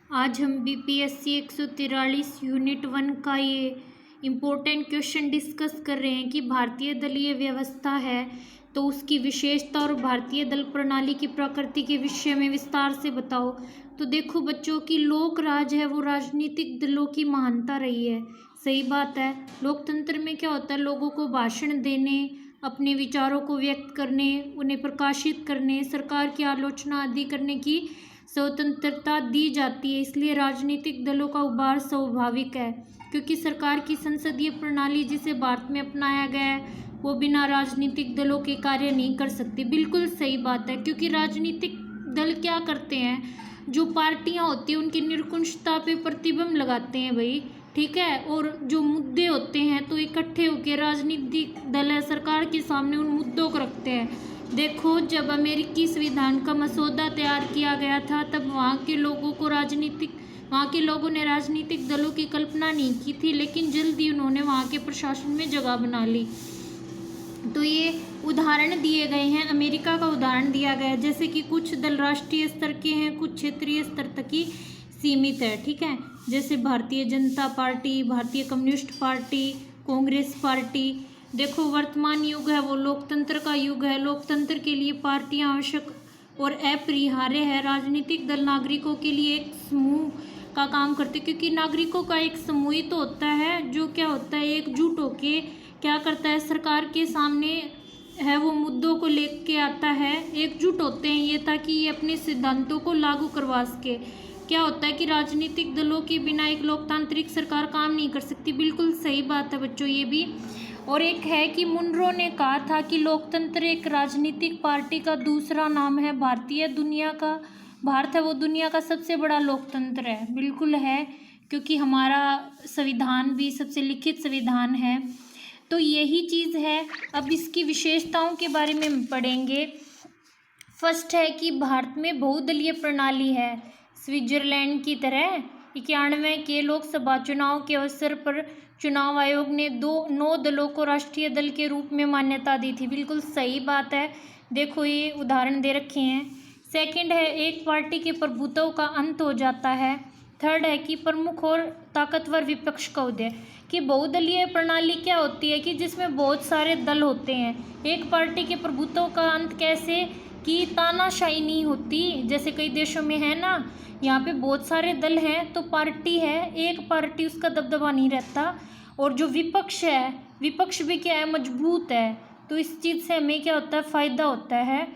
आज हम BPSC 143 unit 1 का ये इम्पोर्टेंट क्वेश्चन डिस्कस कर रहे हैं कि भारतीय दलीय व्यवस्था है तो उसकी विशेषता और भारतीय दल प्रणाली की प्रकृति के विषय में विस्तार से बताओ। तो देखो बच्चों की लोक राज है वो राजनीतिक दलों की महानता रही है। सही बात है। लोकतंत्र में क्या होता है, लोगों को भाषण देने, अपने विचारों को व्यक्त करने, उन्हें प्रकाशित करने, सरकार की आलोचना आदि करने की स्वतंत्रता दी जाती है। इसलिए राजनीतिक दलों का उभार स्वाभाविक है, क्योंकि सरकार की संसदीय प्रणाली जिसे भारत में अपनाया गया है वो बिना राजनीतिक दलों के कार्य नहीं कर सकती। बिल्कुल सही बात है, क्योंकि राजनीतिक दल क्या करते हैं, जो पार्टियां होती हैं उनकी निरंकुशता पे प्रतिबंध लगाते हैं भाई, ठीक है। और जो मुद्दे होते हैं तो इकट्ठे होकर राजनीतिक दल है सरकार के सामने उन मुद्दों को रखते हैं। देखो, जब अमेरिकी संविधान का मसौदा तैयार किया गया था तब वहाँ के लोगों ने राजनीतिक दलों की कल्पना नहीं की थी, लेकिन जल्दी उन्होंने वहाँ के प्रशासन में जगह बना ली। तो ये उदाहरण दिए गए हैं, अमेरिका का उदाहरण दिया गया है, जैसे कि कुछ दल राष्ट्रीय स्तर के हैं, कुछ क्षेत्रीय स्तर तक ही सीमित है, ठीक है। जैसे भारतीय जनता पार्टी, भारतीय कम्युनिस्ट पार्टी, कांग्रेस पार्टी। देखो, वर्तमान युग है वो लोकतंत्र का युग है। लोकतंत्र के लिए पार्टियां आवश्यक और अपरिहार्य है। राजनीतिक दल नागरिकों के लिए एक समूह का काम करते, क्योंकि नागरिकों का एक समूह ही तो होता है जो क्या होता है, एकजुट होके क्या करता है, सरकार के सामने है वो मुद्दों को लेके आता है। एकजुट होते हैं ये ताकि ये अपने सिद्धांतों को लागू करवा सके। क्या होता है कि राजनीतिक दलों के बिना एक लोकतांत्रिक सरकार काम नहीं कर सकती। बिल्कुल सही बात है बच्चों ये भी। और एक है कि मुनरो ने कहा था कि लोकतंत्र एक राजनीतिक पार्टी का दूसरा नाम है। भारत है वो दुनिया का सबसे बड़ा लोकतंत्र है। बिल्कुल है, क्योंकि हमारा संविधान भी सबसे लिखित संविधान है। तो यही चीज़ है। अब इसकी विशेषताओं के बारे में हम पढ़ेंगे। फर्स्ट है कि भारत में बहुदलीय प्रणाली है। स्विट्जरलैंड की तरह 91 के लोकसभा चुनाव के अवसर पर चुनाव आयोग ने 9 दलों को राष्ट्रीय दल के रूप में मान्यता दी थी। बिल्कुल सही बात है। देखो, ये उदाहरण दे रखे हैं। सेकंड है, एक पार्टी के प्रभुत्व का अंत हो जाता है। थर्ड है कि प्रमुख और ताकतवर विपक्ष का उदय। कि बहुदलीय प्रणाली क्या होती है कि जिसमें बहुत सारे दल होते हैं। एक पार्टी के प्रभुत्व का अंत कैसे, कि तानाशाही नहीं होती, जैसे कई देशों में है ना, यहाँ पे बहुत सारे दल हैं तो पार्टी है, एक पार्टी उसका दबदबा नहीं रहता। और जो विपक्ष है, विपक्ष भी क्या है, मजबूत है। तो इस चीज़ से हमें क्या होता है, फ़ायदा होता है।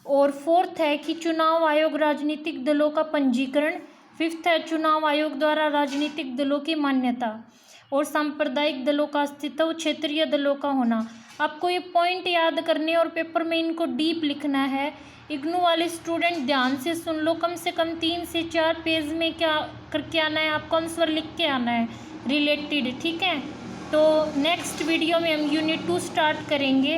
और फोर्थ है कि चुनाव आयोग राजनीतिक दलों का पंजीकरण। फिफ्थ है, चुनाव आयोग द्वारा राजनीतिक दलों की मान्यता। और सांप्रदायिक दलों का अस्तित्व, क्षेत्रीय दलों का होना। आपको ये पॉइंट याद करने और पेपर में इनको डीप लिखना है। इग्नू वाले स्टूडेंट ध्यान से सुन लो, कम से कम 3 से 4 पेज में क्या करके आना है, आपको आंसर लिख के आना है रिलेटेड, ठीक है। तो नेक्स्ट वीडियो में हम यूनिट 2 स्टार्ट करेंगे।